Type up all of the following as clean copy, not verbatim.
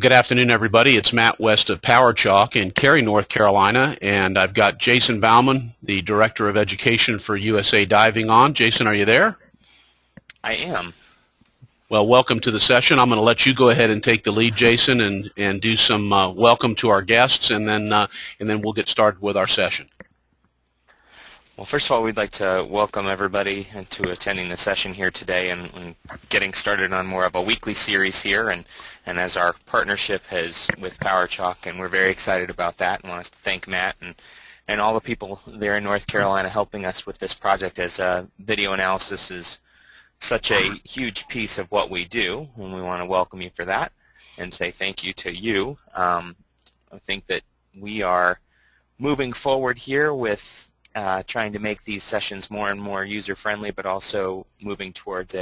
Good afternoon, everybody. It's Matt West of PowerChalk in Cary, North Carolina, and I've got Jason Baumann, the Director of Education for USA Diving on. Jason, are you there? I am. Well, welcome to the session. I'm going to let you go ahead and take the lead, Jason, and do some welcome to our guests, and then we'll get started with our session. Well, first of all, we'd like to welcome everybody to attending the session here today and getting started on more of a weekly series here. And as our partnership has with PowerChalk, and we're very excited about that, and want to thank Matt and all the people there in North Carolina helping us with this project, as video analysis is such a huge piece of what we do, and we want to welcome you for that and say thank you to you. I think that we are moving forward here with trying to make these sessions more and more user-friendly, but also moving towards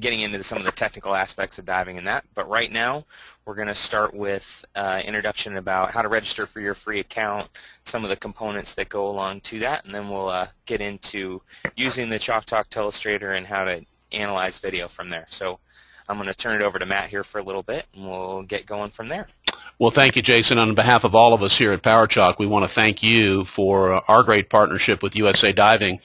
getting into some of the technical aspects of diving and that. But right now, we're going to start with introduction about how to register for your free account, some of the components that go along to that, and then we'll get into using the ChalkTalk Telestrator and how to analyze video from there. So I'm going to turn it over to Matt here for a little bit, and we'll get going from there. Well, thank you, Jason. On behalf of all of us here at PowerChalk, we want to thank you for our great partnership with USA Diving.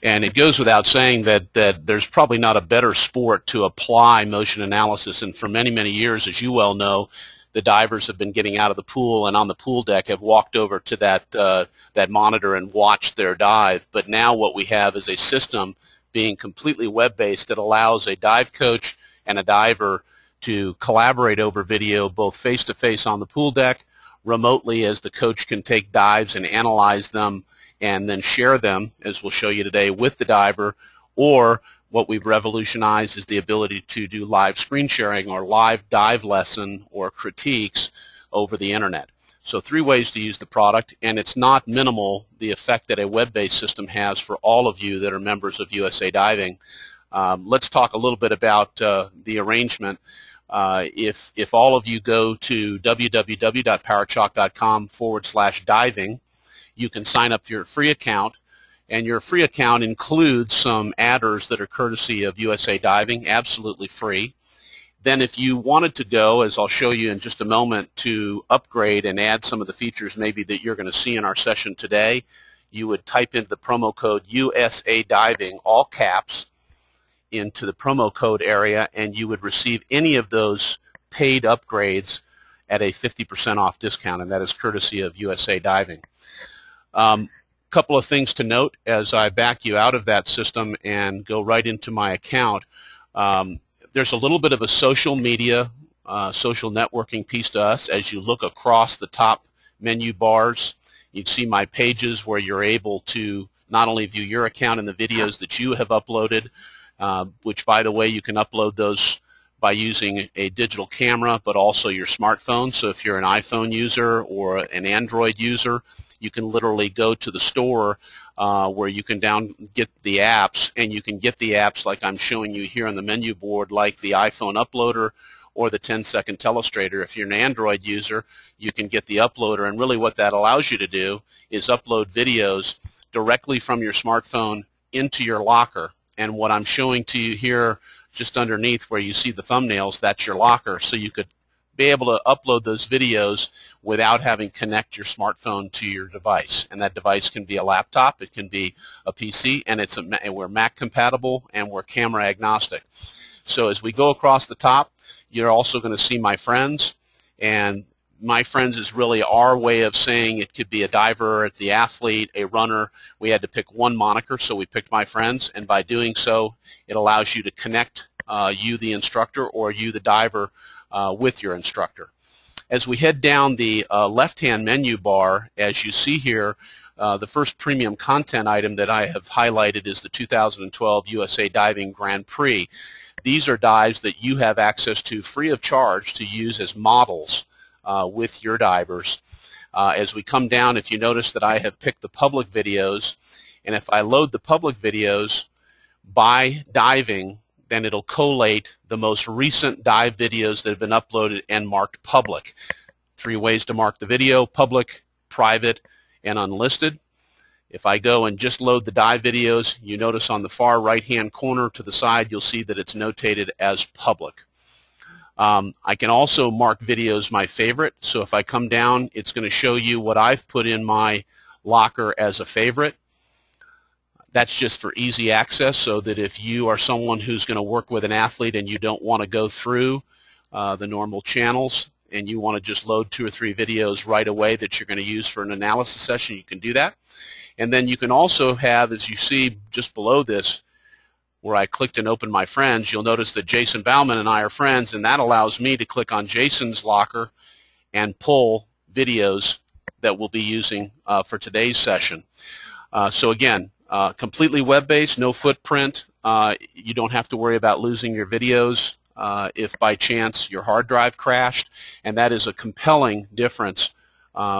And it goes without saying that there's probably not a better sport to apply motion analysis. And for many, many years, as you well know, the divers have been getting out of the pool and on the pool deck have walked over to that monitor and watched their dive. But now what we have is a system being completely web-based that allows a dive coach and a diver to collaborate over video, both face-to-face on the pool deck, remotely as the coach can take dives and analyze them and then share them, as we'll show you today, with the diver, or what we've revolutionized is the ability to do live screen sharing or live dive lesson or critiques over the internet. So 3 ways to use the product, and it's not minimal, the effect that a web-based system has for all of you that are members of USA Diving. Let's talk a little bit about the arrangement. If all of you go to www.powerchalk.com/diving, you can sign up for your free account, and your free account includes some adders that are courtesy of USA Diving, absolutely free. Then if you wanted to go, as I'll show you in just a moment, to upgrade and add some of the features maybe that you're going to see in our session today, you would type in the promo code USA Diving, all caps, into the promo code area, and you would receive any of those paid upgrades at a 50% off discount, and that is courtesy of USA Diving. Couple of things to note as I back you out of that system and go right into my account. There's a little bit of a social media, social networking piece to us. As you look across the top menu bars, you'd see my pages where you're able to not only view your account and the videos that you have uploaded, which, by the way, you can upload those by using a digital camera, but also your smartphone. So if you're an iPhone user or an Android user, you can literally go to the store where you can get the apps, and you can get the apps like I'm showing you here on the menu board, like the iPhone Uploader or the 10-second Telestrator. If you're an Android user, you can get the Uploader, and really what that allows you to do is upload videos directly from your smartphone into your locker. And what I'm showing to you here just underneath where you see the thumbnails, that's your locker. So you could be able to upload those videos without having to connect your smartphone to your device. And that device can be a laptop, it can be a PC, and we're Mac compatible and we're camera agnostic. So as we go across the top, you're also going to see my friends, and my friends is really our way of saying it could be a diver, the athlete, a runner. We had to pick one moniker, so we picked my friends, and by doing so, it allows you to connect you, the instructor, or you, the diver, with your instructor. As we head down the left-hand menu bar, as you see here, the first premium content item that I have highlighted is the 2012 USA Diving Grand Prix. These are dives that you have access to free of charge to use as models with your divers. As we come down, if you notice that I have picked the public videos, and if I load the public videos by diving, then it'll collate the most recent dive videos that have been uploaded and marked public. 3 ways to mark the video: public, private, and unlisted. If I go and just load the dive videos, you notice on the far right-hand corner to the side, you'll see that it's notated as public. I can also mark videos my favorite. So if I come down, it's going to show you what I've put in my locker as a favorite. That's just for easy access, so that if you are someone who's going to work with an athlete and you don't want to go through the normal channels and you want to just load 2 or 3 videos right away that you're going to use for an analysis session, you can do that. And then you can also have, as you see just below this, where I clicked and opened my friends, you'll notice that Jason Baumann and I are friends, and that allows me to click on Jason's locker and pull videos that we'll be using for today's session. So again, completely web-based, no footprint. You don't have to worry about losing your videos if by chance your hard drive crashed, and that is a compelling difference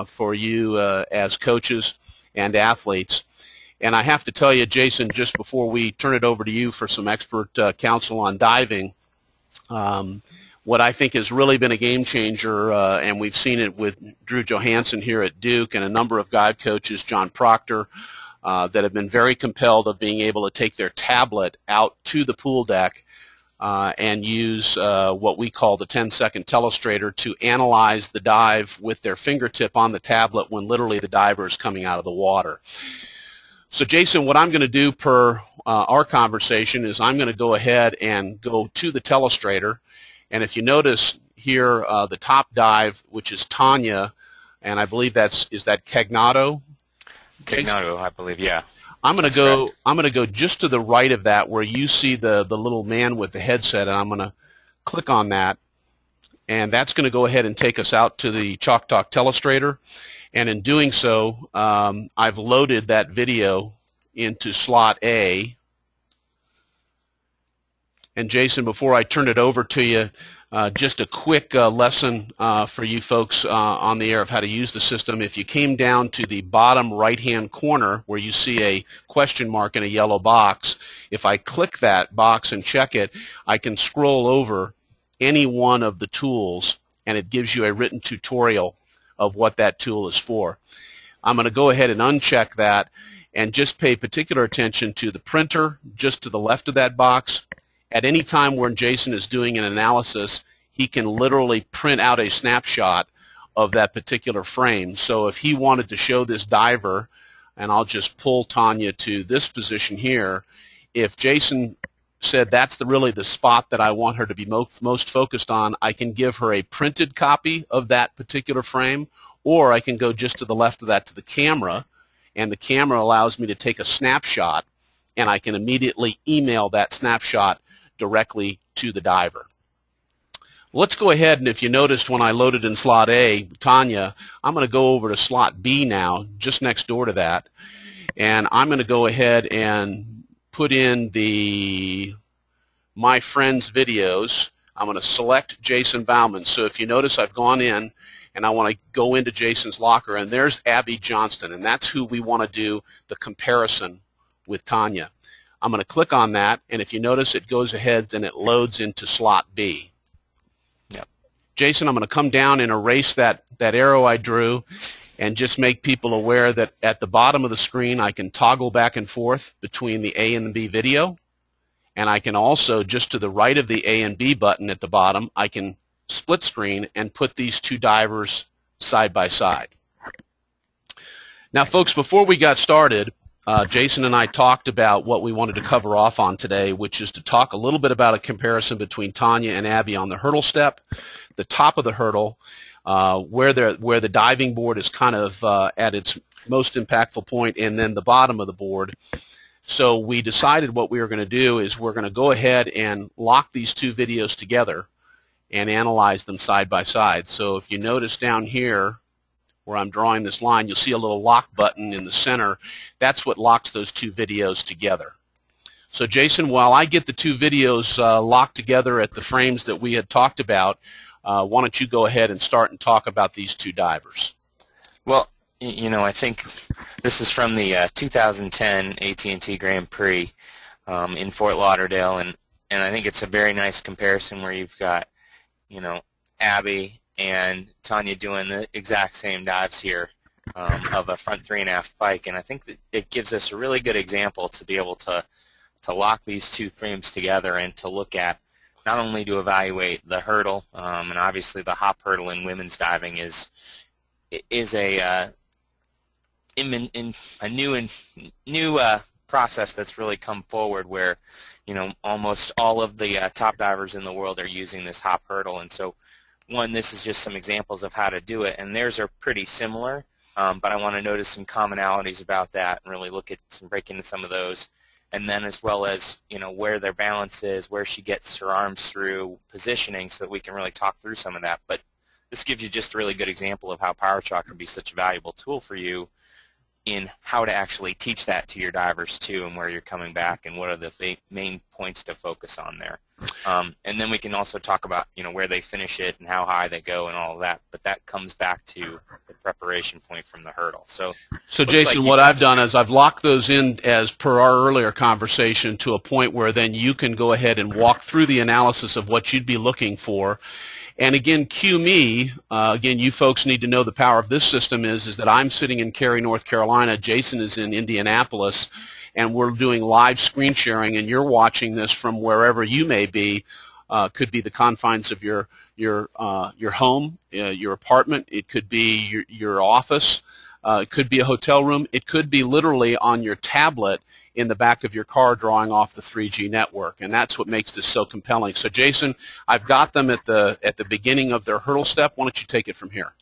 for you as coaches and athletes. And I have to tell you, Jason, just before we turn it over to you for some expert counsel on diving, what I think has really been a game changer, and we've seen it with Drew Johansson here at Duke and a number of dive coaches, John Proctor, that have been very compelled of being able to take their tablet out to the pool deck and use what we call the 10-second telestrator to analyze the dive with their fingertip on the tablet when literally the diver is coming out of the water. So Jason, what I'm going to do per our conversation is I'm going to go ahead and go to the telestrator, and if you notice here the top dive, which is Tanya, and I believe is that Cagnato? Cagnato, I believe, yeah. I'm going to go just to the right of that where you see the little man with the headset, and I'm going to click on that, and that's going to go ahead and take us out to the Chalk Talk telestrator. And in doing so, I've loaded that video into slot A. And Jason, before I turn it over to you, just a quick lesson for you folks on the air of how to use the system. If you came down to the bottom right-hand corner where you see a question mark in a yellow box, if I click that box and check it, I can scroll over any one of the tools, and it gives you a written tutorial of what that tool is for. I'm going to go ahead and uncheck that and just pay particular attention to the printer just to the left of that box. At any time when Jason is doing an analysis, he can literally print out a snapshot of that particular frame. So if he wanted to show this diver, and I'll just pull Tanya to this position here, if Jason said that's really the spot that I want her to be most focused on, I can give her a printed copy of that particular frame, or I can go just to the left of that to the camera, and the camera allows me to take a snapshot, and I can immediately email that snapshot directly to the diver. Let's go ahead, and if you noticed when I loaded in slot A, Tanya, I'm going to go over to slot B now, just next door to that, and I'm going to go ahead and put in my friends videos. I'm going to select Jason Baumann. So if you notice, I've gone in and I want to go into Jason's locker, and there's Abby Johnston, and that's who we want to do the comparison with Tanya. I'm going to click on that, and if you notice, it goes ahead and it loads into slot B. Yep. Jason, I'm going to come down and erase that arrow I drew, and just make people aware that at the bottom of the screen I can toggle back and forth between the A and the B video, and I can also, just to the right of the A and B button at the bottom, I can split screen and put these two divers side by side. Now folks, before we got started, Jason and I talked about what we wanted to cover off on today, which is to talk a little bit about a comparison between Tanya and Abby on the hurdle step, the top of the hurdle, where the diving board is kind of at its most impactful point, and then the bottom of the board. So we decided what we were going to do is we're going to go ahead and lock these two videos together and analyze them side by side. So if you notice down here where I'm drawing this line, you'll see a little lock button in the center. That's what locks those two videos together. So Jason, while I get the two videos locked together at the frames that we had talked about, why don't you go ahead and start and talk about these two divers? Well, you know, I think this is from the 2010 AT&T Grand Prix in Fort Lauderdale, and I think it's a very nice comparison where you've got, you know, Abby and Tanya doing the exact same dives here of a front 3.5 pike, and I think that it gives us a really good example to be able to lock these two frames together and to look at not only to evaluate the hurdle, and obviously the hop hurdle in women's diving is a new process that's really come forward, where almost all of the top divers in the world are using this hop hurdle. And so this is just some examples of how to do it, and theirs are pretty similar, but I want to notice some commonalities about that and really look at break into some of those, and then as well as where their balance is, where she gets her arms through, positioning, so that we can really talk through some of that. But this gives you just a really good example of how PowerChalk can be such a valuable tool for you in how to actually teach that to your divers too, and where you're coming back and what are the main points to focus on there. And then we can also talk about where they finish it and how high they go and all of that, but that comes back to the preparation point from the hurdle. So Jason, like what I've done is I've locked those in, as per our earlier conversation, to a point where then you can go ahead and walk through the analysis of what you'd be looking for. And again, cue me. Again, you folks need to know the power of this system is that I'm sitting in Cary, North Carolina. Jason is in Indianapolis, and we're doing live screen sharing, and you're watching this from wherever you may be. Could be the confines of your home, your apartment. It could be your office. It could be a hotel room. It could be literally on your tablet in the back of your car drawing off the 3G network, and that's what makes this so compelling. So Jason, I've got them at the beginning of their hurdle step. Why don't you take it from here?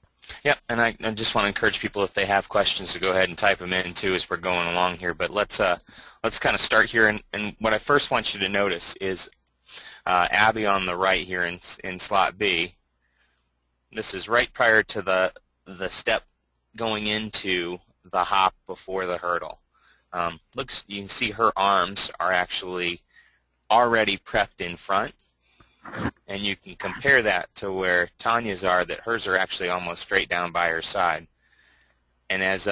Yeah, and I just want to encourage people, if they have questions, to go ahead and type them in too as we're going along here. But let's kind of start here, and what I first want you to notice is Abby on the right here in slot B. This is right prior to the step going into the hop before the hurdle. You can see her arms are actually already prepped in front, and you can compare that to where Tanya's are, that hers are actually almost straight down by her side. And as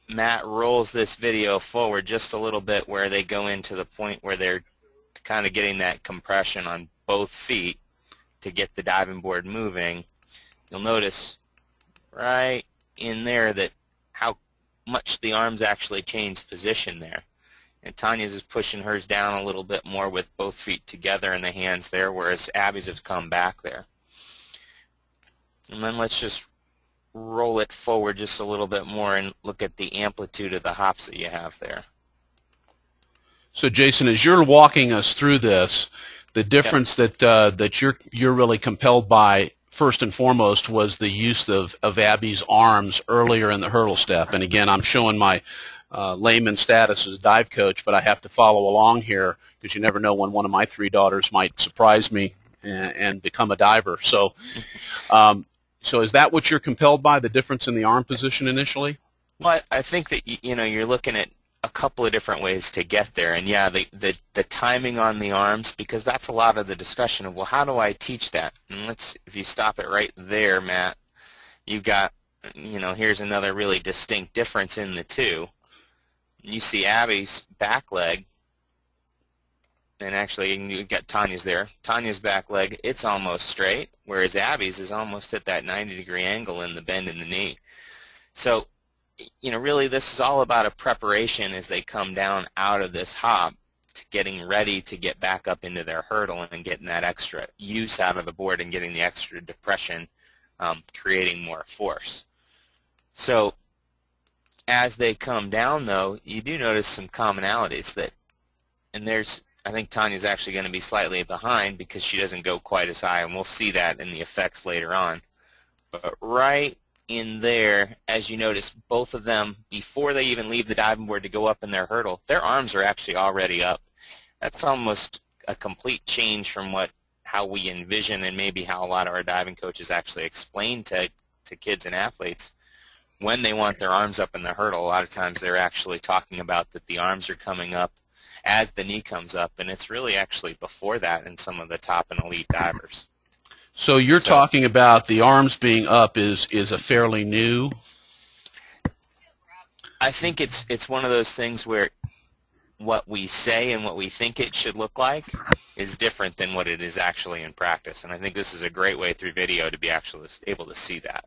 Matt rolls this video forward just a little bit, where they go into the point where they're kind of getting that compression on both feet to get the diving board moving, you'll notice right in there that how much the arms actually change position there. And Tanya's is pushing hers down a little bit more with both feet together and the hands there, whereas Abby's have come back there. And then let's just roll it forward just a little bit more and look at the amplitude of the hops that you have there. So Jason, as you're walking us through this, the difference that you're really compelled by, first and foremost, was the use of Abby's arms earlier in the hurdle step. And again, I'm showing my layman status as a dive coach, but I have to follow along here, because you never know when one of my three daughters might surprise me and become a diver. So, so is that what you're compelled by, the difference in the arm position initially? Well, I think that you're looking at a couple of different ways to get there, and yeah, the timing on the arms, because that's a lot of the discussion of, well, how do I teach that? And if you stop it right there, Matt, you've got, here's another really distinct difference in the two. You see Abby's back leg, and actually you've got Tanya's there. Tanya's back leg, it's almost straight, whereas Abby's is almost at that 90-degree angle in the bend in the knee. So really this is all about a preparation as they come down out of this hop to getting ready to get back up into their hurdle and getting that extra use out of the board and getting the extra depression, creating more force. So as they come down, though, you do notice some commonalities and I think Tanya's actually going to be slightly behind because she doesn't go quite as high, and we'll see that in the effects later on. But right in there, as you notice, both of them, before they even leave the diving board to go up in their hurdle, their arms are actually already up. That's almost a complete change from how we envision, and maybe how a lot of our diving coaches actually explain to kids and athletes when they want their arms up in the hurdle. A lot of times they're actually talking about that the arms are coming up as the knee comes up, and it's really actually before that in some of the top and elite divers. So you're talking about the arms being up is a fairly new? I think it's one of those things where what we say and what we think it should look like is different than what it is actually in practice, and I think this is a great way through video to be actually able to see that.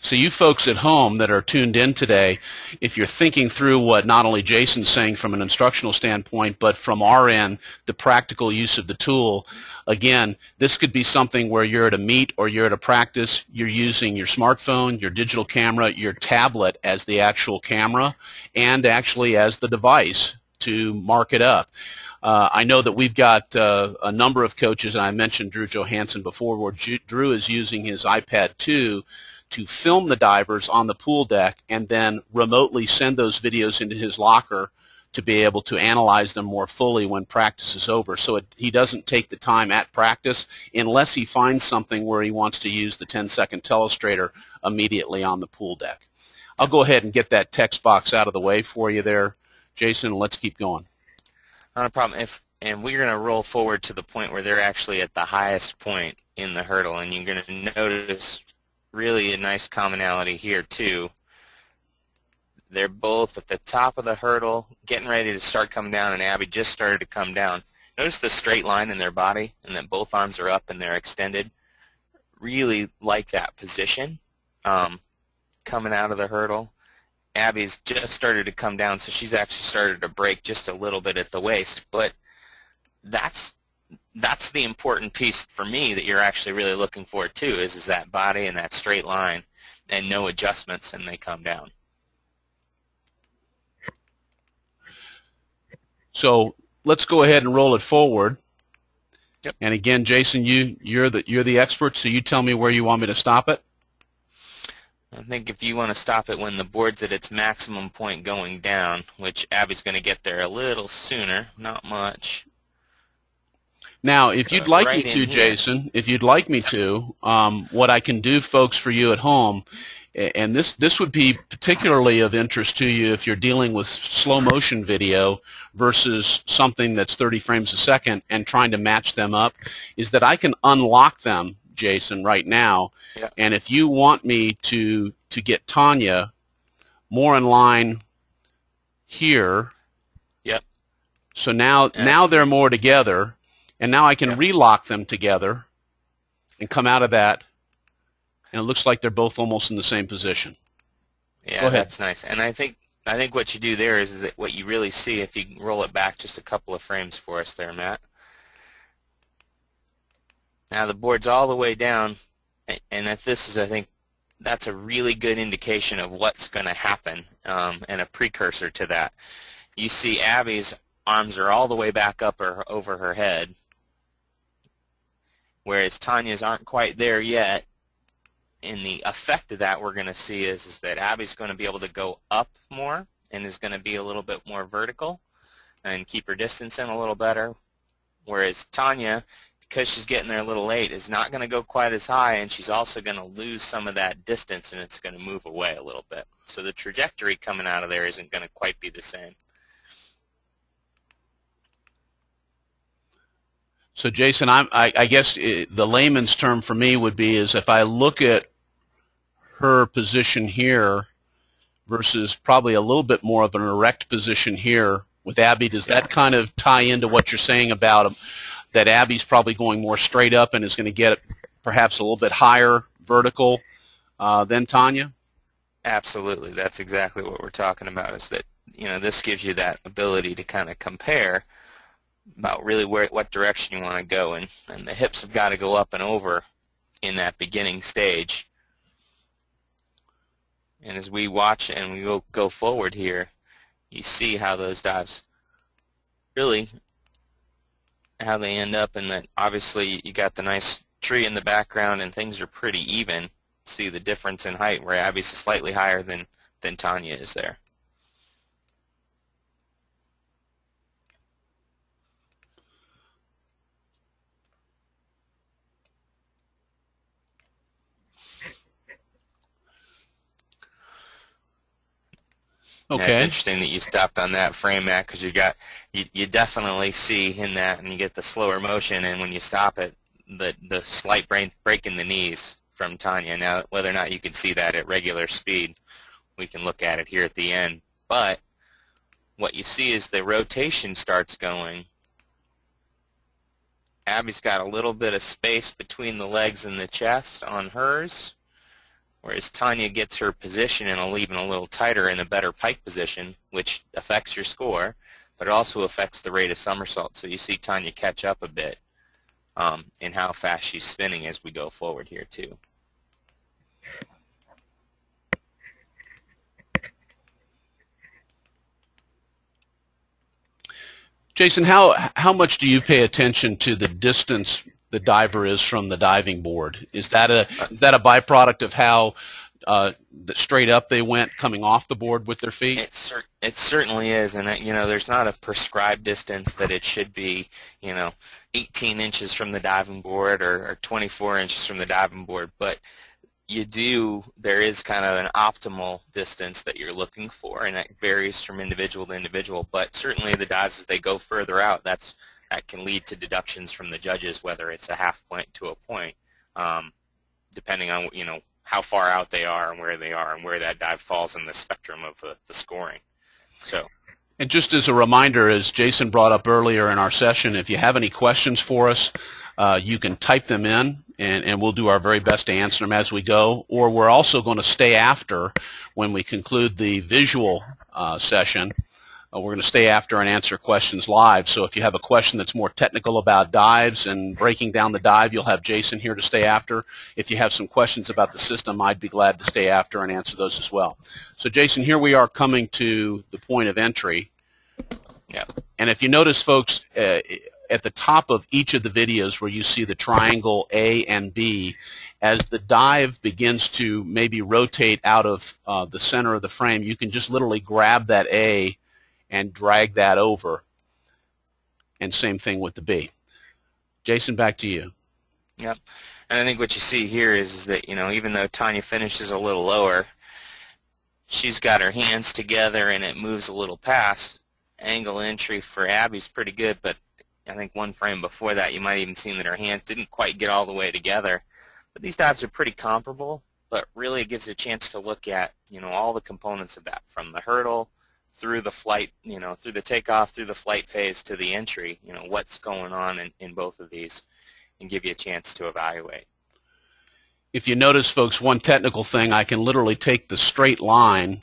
So you folks at home that are tuned in today, if you're thinking through what not only Jason's saying from an instructional standpoint, but from our end, the practical use of the tool, again, this could be something where you're at a meet or you're at a practice, you're using your smartphone, your digital camera, your tablet as the actual camera, and actually as the device to mark it up. I know that we've got a number of coaches, and I mentioned Drew Johansson before, where Drew is using his iPad 2 to film the divers on the pool deck and then remotely send those videos into his locker to be able to analyze them more fully when practice is over. So he doesn't take the time at practice unless he finds something where he wants to use the 10-second telestrator immediately on the pool deck. I'll go ahead and get that text box out of the way for you there, Jason, and let's keep going. Not a problem. And we're going to roll forward to the point where they're actually at the highest point in the hurdle, and you're going to notice really a nice commonality here too. They're both at the top of the hurdle, getting ready to start coming down, and Abby just started to come down. Notice the straight line in their body, and that both arms are up and they're extended. Really like that position coming out of the hurdle. Abby's just started to come down, so she's actually started to break just a little bit at the waist, but that's the important piece for me that you're actually really looking for too, is that body and that straight line and no adjustments, and they come down. So let's go ahead and roll it forward. Yep. And again, Jason, you're the expert, so you tell me where you want me to stop it. I think if you want to stop it when the board's at its maximum point going down, which Abby's going to get there a little sooner, not much. Now, if you'd like me to, Jason, if you'd like me to, what I can do, folks, for you at home, and this would be particularly of interest to you if you're dealing with slow motion video versus something that's 30 frames a second and trying to match them up, is that I can unlock them, Jason, right now. Yeah. And if you want me to get Tanya more in line here, yep. So now they're more together, and now I can relock them together and come out of that, and it looks like they're both almost in the same position. Yeah, that's nice. And I think what you do there is that what you really see, if you roll it back just a couple of frames for us there, Matt. Now the board's all the way down, and if this is, I think, that's a really good indication of what's going to happen, and a precursor to that. You see Abby's arms are all the way back up or over her head, whereas Tanya's aren't quite there yet. And the effect of that we're going to see is that Abby's going to be able to go up more and is going to be a little bit more vertical and keep her distance in a little better, whereas Tanya, because she's getting there a little late, is not going to go quite as high, and she's also going to lose some of that distance, and it's going to move away a little bit. So the trajectory coming out of there isn't going to quite be the same. So Jason, I guess the layman's term for me would be is if I look at her position here versus probably a little bit more of an erect position here with Abby, does that kind of tie into what you're saying about that Abby's probably going more straight up and is going to get perhaps a little bit higher vertical than Tanya? Absolutely. That's exactly what we're talking about, is that, this gives you that ability to kind of compare about really what direction you want to go, and the hips have got to go up and over in that beginning stage. And as we watch and we go forward here, you see how those dives really, how they end up, and that obviously you got the nice tree in the background and things are pretty even. See the difference in height where Abby's slightly higher than Tanya is there. Okay. Yeah, it's interesting that you stopped on that frame, Matt, because you definitely see in that, and you get the slower motion, and when you stop it, the slight break in the knees from Tanya. Now, whether or not you can see that at regular speed, we can look at it here at the end. But what you see is the rotation starts going. Abby's got a little bit of space between the legs and the chest on hers, whereas Tanya gets her position in even a little tighter in a better pike position, which affects your score, but it also affects the rate of somersault. So you see Tanya catch up a bit in how fast she's spinning as we go forward here too. Jason, how much do you pay attention to the distance the diver is from the diving board? Is that a byproduct of how straight up they went coming off the board with their feet? It certainly is, and there's not a prescribed distance that it should be, 18 inches from the diving board or 24 inches from the diving board, but there is kind of an optimal distance that you're looking for, and it varies from individual to individual. But certainly the dives, as they go further out, that can lead to deductions from the judges, whether it's a half point to a point, depending on how far out they are and where that dive falls in the spectrum of the scoring. So. And just as a reminder, as Jason brought up earlier in our session, if you have any questions for us, you can type them in, and we'll do our very best to answer them as we go. Or we're also going to stay after when we conclude the visual session. We're going to stay after and answer questions live. So if you have a question that's more technical about dives and breaking down the dive, you'll have Jason here to stay after. If you have some questions about the system, I'd be glad to stay after and answer those as well. So Jason, here we are coming to the point of entry. Yeah. And if you notice, folks, at the top of each of the videos where you see the triangle A and B, as the dive begins to maybe rotate out of the center of the frame, you can just literally grab that A and drag that over, and same thing with the B. Jason, back to you. Yep. And I think what you see here is that, even though Tanya finishes a little lower, she's got her hands together and it moves a little past. Angle entry for Abby's pretty good, but I think one frame before that you might even seen that her hands didn't quite get all the way together. But these dives are pretty comparable, but really it gives a chance to look at, all the components of that, from the hurdle through the flight, through the takeoff, through the flight phase to the entry, what's going on in both of these, and give you a chance to evaluate. If you notice, folks, one technical thing, I can literally take the straight line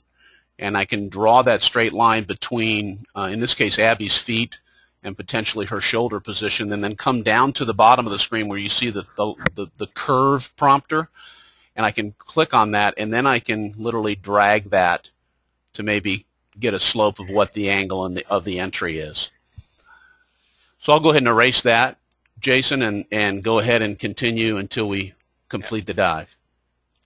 and I can draw that straight line between, in this case, Abby's feet and potentially her shoulder position, and then come down to the bottom of the screen where you see the curve prompter, and I can click on that, and then I can literally drag that to maybe get a slope of what the angle of the entry is. So I'll go ahead and erase that, Jason, and go ahead and continue until we complete the dive.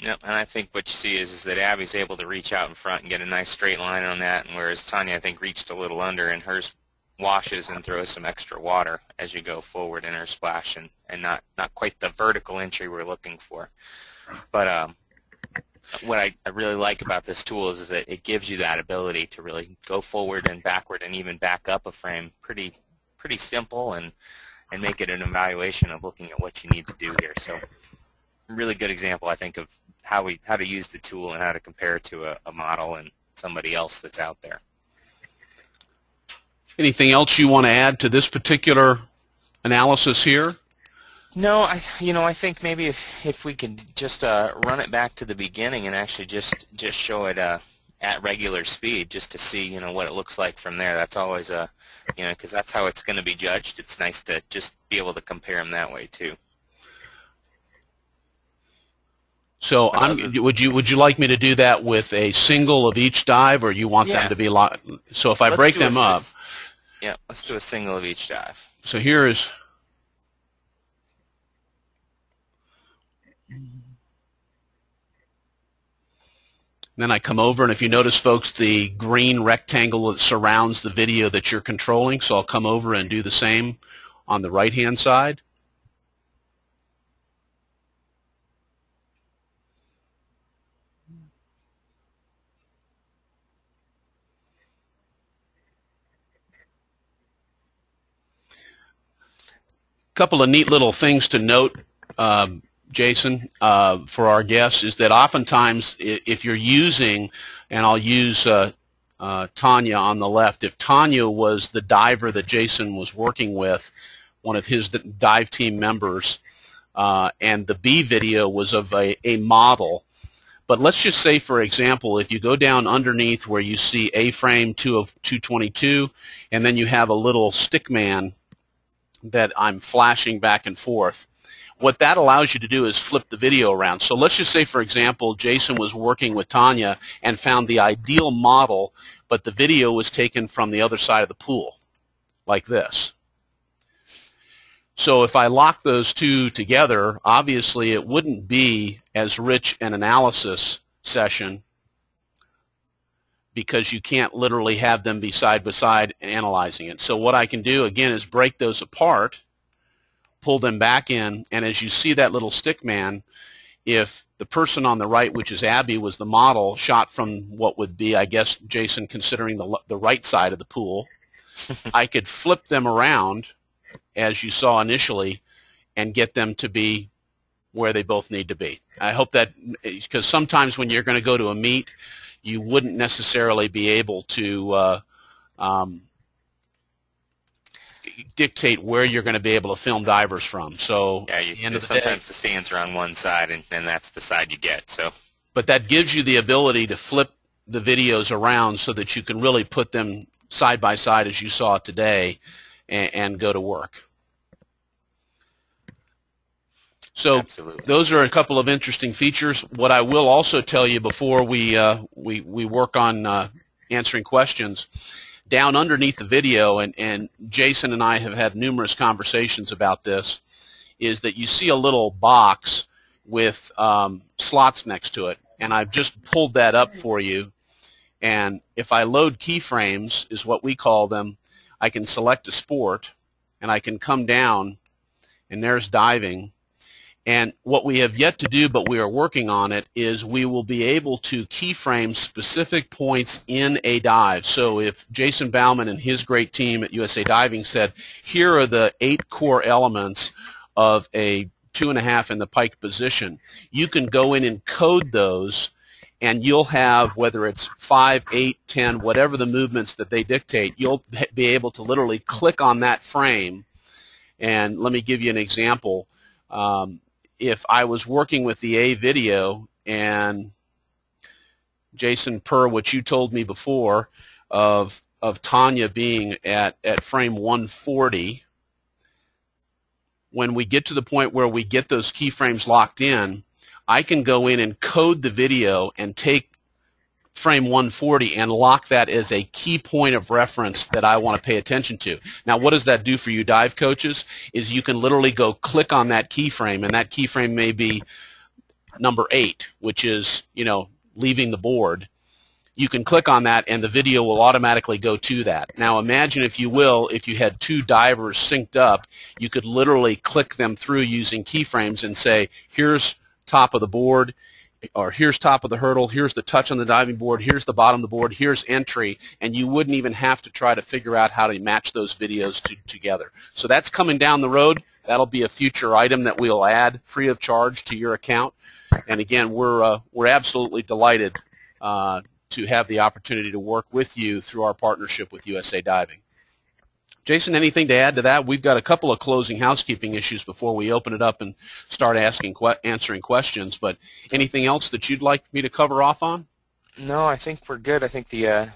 Yep, and I think what you see is that Abby's able to reach out in front and get a nice straight line on that, and whereas Tanya, I think, reached a little under, and hers washes and throws some extra water as you go forward in her splash, and not quite the vertical entry we're looking for. But what I really like about this tool is that it gives you that ability to really go forward and backward and even back up a frame pretty simple, and make it an evaluation of looking at what you need to do here. So a really good example, I think, of how to use the tool and how to compare it to a model and somebody else that's out there. Anything else you want to add to this particular analysis here? No, I think maybe if we could just run it back to the beginning and actually just show it at regular speed, just to see what it looks like from there. That's always because that's how it's going to be judged. It's nice to just be able to compare them that way too. So would you like me to do that with a single of each dive, or you want them to be so if I break them up? Yeah, let's do a single of each dive. So here is. Then I come over, and if you notice, folks, the green rectangle that surrounds the video that you're controlling, so I'll come over and do the same on the right-hand side. Couple of neat little things to note, Jason, for our guests, is that oftentimes if you're using, and I'll use Tanya on the left, if Tanya was the diver that Jason was working with, one of his dive team members, and the B video was of a model, But let's just say, for example, if you go down underneath where you see A-frame 2 of 222, and then you have a little stick man that I'm flashing back and forth, what that allows you to do is flip the video around. So let's just say, for example, Jason was working with Tanya and found the ideal model, but the video was taken from the other side of the pool, like this. So if I lock those two together, obviously it wouldn't be as rich an analysis session because you can't literally have them be side by side analyzing it. So what I can do, again, is break those apart, pull them back in, and as you see that little stick man, if the person on the right, which is Abby, was the model shot from what would be, I guess, Jason, considering the right side of the pool, I could flip them around, as you saw initially, and get them to be where they both need to be. I hope that, because sometimes when you're going to go to a meet, you wouldn't necessarily be able to dictate where you're going to be able to film divers from. So yeah, sometimes the stands are on one side, and that's the side you get. So, but that gives you the ability to flip the videos around so that you can really put them side by side as you saw today, and go to work. So absolutely, those are a couple of interesting features. What I will also tell you before we work on answering questions, down underneath the video, and Jason and I have had numerous conversations about this, is that you see a little box with slots next to it, and I've just pulled that up for you. And if I load keyframes, is what we call them, I can select a sport, and I can come down, and there's diving. And what we have yet to do, but we are working on it, is we will be able to keyframe specific points in a dive. So if Jason Baumann and his great team at USA Diving said, here are the 8 core elements of a 2.5 in the pike position, you can go in and code those, and you'll have, whether it's 5, 8, 10, whatever the movements that they dictate, you'll be able to literally click on that frame. And let me give you an example. If I was working with the A video, and Jason, per what you told me before of Tanya being at frame 140, when we get to the point where we get those keyframes locked in, I can go in and code the video and take frame 140 and lock that as a key point of reference that I want to pay attention to. Now, what does that do for you dive coaches? Is you can literally go click on that keyframe, and that keyframe may be number 8, which is, leaving the board. You can click on that, and the video will automatically go to that. Now, imagine, if you will, if you had 2 divers synced up, you could literally click them through using keyframes and say, here's top of the board, or here's top of the hurdle, here's the touch on the diving board, here's the bottom of the board, here's entry, and you wouldn't even have to try to figure out how to match those videos together. So that's coming down the road. That'll be a future item that we'll add free of charge to your account. And again, we're absolutely delighted to have the opportunity to work with you through our partnership with USA Diving. Jason, anything to add to that? We've got a couple of closing housekeeping issues before we open it up and start answering questions, but anything else that you'd like me to cover off on? No, I think we're good. I think the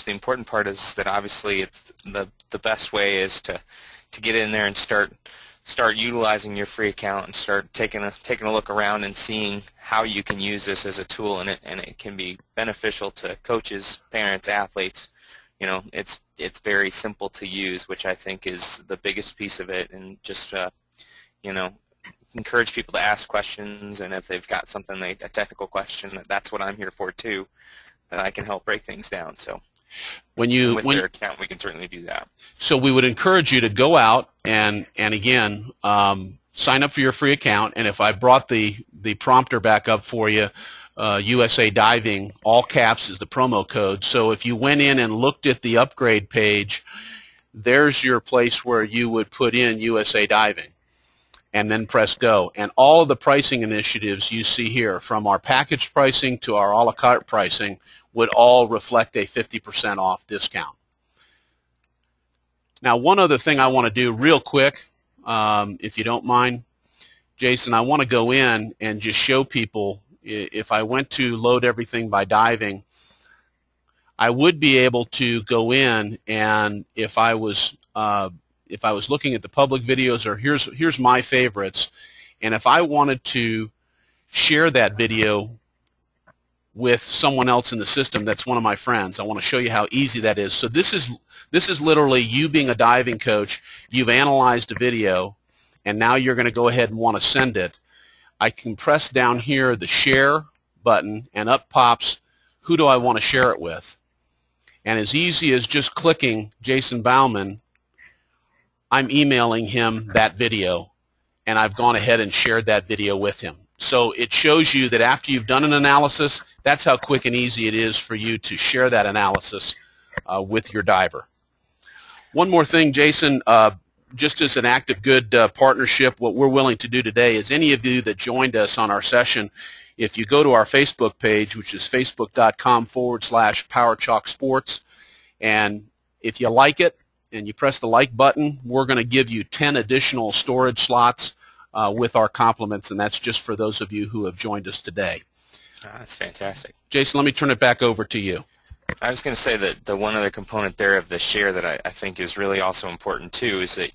important part is that obviously it's the best way is to get in there and start utilizing your free account and start taking a look around and seeing how you can use this as a tool, and it can be beneficial to coaches, parents, athletes. It's very simple to use, which I think is the biggest piece of it, and just encourage people to ask questions, and if they've got something, a technical question, that's what I'm here for too, that I can help break things down. So with their account, we can certainly do that. So we would encourage you to go out and again sign up for your free account, and if I brought the prompter back up for you, USA Diving, all caps, is the promo code. So if you went in and looked at the upgrade page, there's your place where you would put in USA Diving and then press go. And all of the pricing initiatives you see here, from our package pricing to our a la carte pricing, would all reflect a 50% off discount. Now, one other thing I want to do real quick, if you don't mind, Jason, I want to go in and just show people, if I went to load everything by diving, I would be able to go in, and if I was looking at the public videos, or here's my favorites, and if I wanted to share that video with someone else in the system that's one of my friends, I want to show you how easy that is. So this is literally you being a diving coach. You've analyzed a video, and now you're going to go ahead and want to send it. I can press down here the share button, and up pops who do I want to share it with. And as easy as just clicking Jason Baumann, I'm emailing him that video, and I've gone ahead and shared that video with him. So it shows you that after you've done an analysis, that's how quick and easy it is for you to share that analysis with your diver. One more thing, Jason, just as an act of good partnership, what we're willing to do today is any of you that joined us on our session, if you go to our Facebook page, which is facebook.com/PowerChalk Sports, and if you like it and you press the like button, we're going to give you 10 additional storage slots with our compliments, and that's just for those of you who have joined us today. That's fantastic. Jason, let me turn it back over to you. I was going to say that the one other component there of the share that I think is really also important too is that,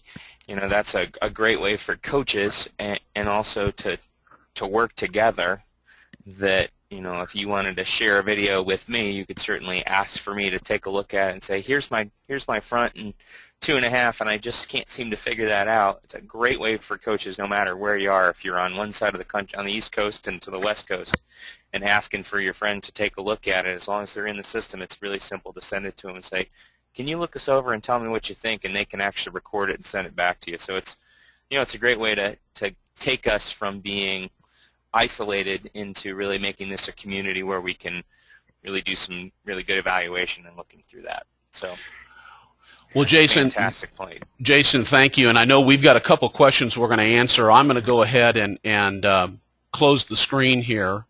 you know, that's a great way for coaches and also to work together. That, you know, if you wanted to share a video with me, you could certainly ask for me to take a look at it and say, here's my front and 2.5, and I just can't seem to figure that out. It's a great way for coaches, no matter where you are, if you're on one side of the country, on the East Coast and to the West Coast, and asking for your friend to take a look at it. As long as they're in the system, it's really simple to send it to them and say, can you look this over and tell me what you think, and they can actually record it and send it back to you. So it's, you know, it's a great way to take us from being isolated into really making this a community where we can really do some really good evaluation and looking through that. So, well, Jason, fantastic point. Jason, thank you. And I know we've got a couple questions we're going to answer. I'm going to go ahead and close the screen here.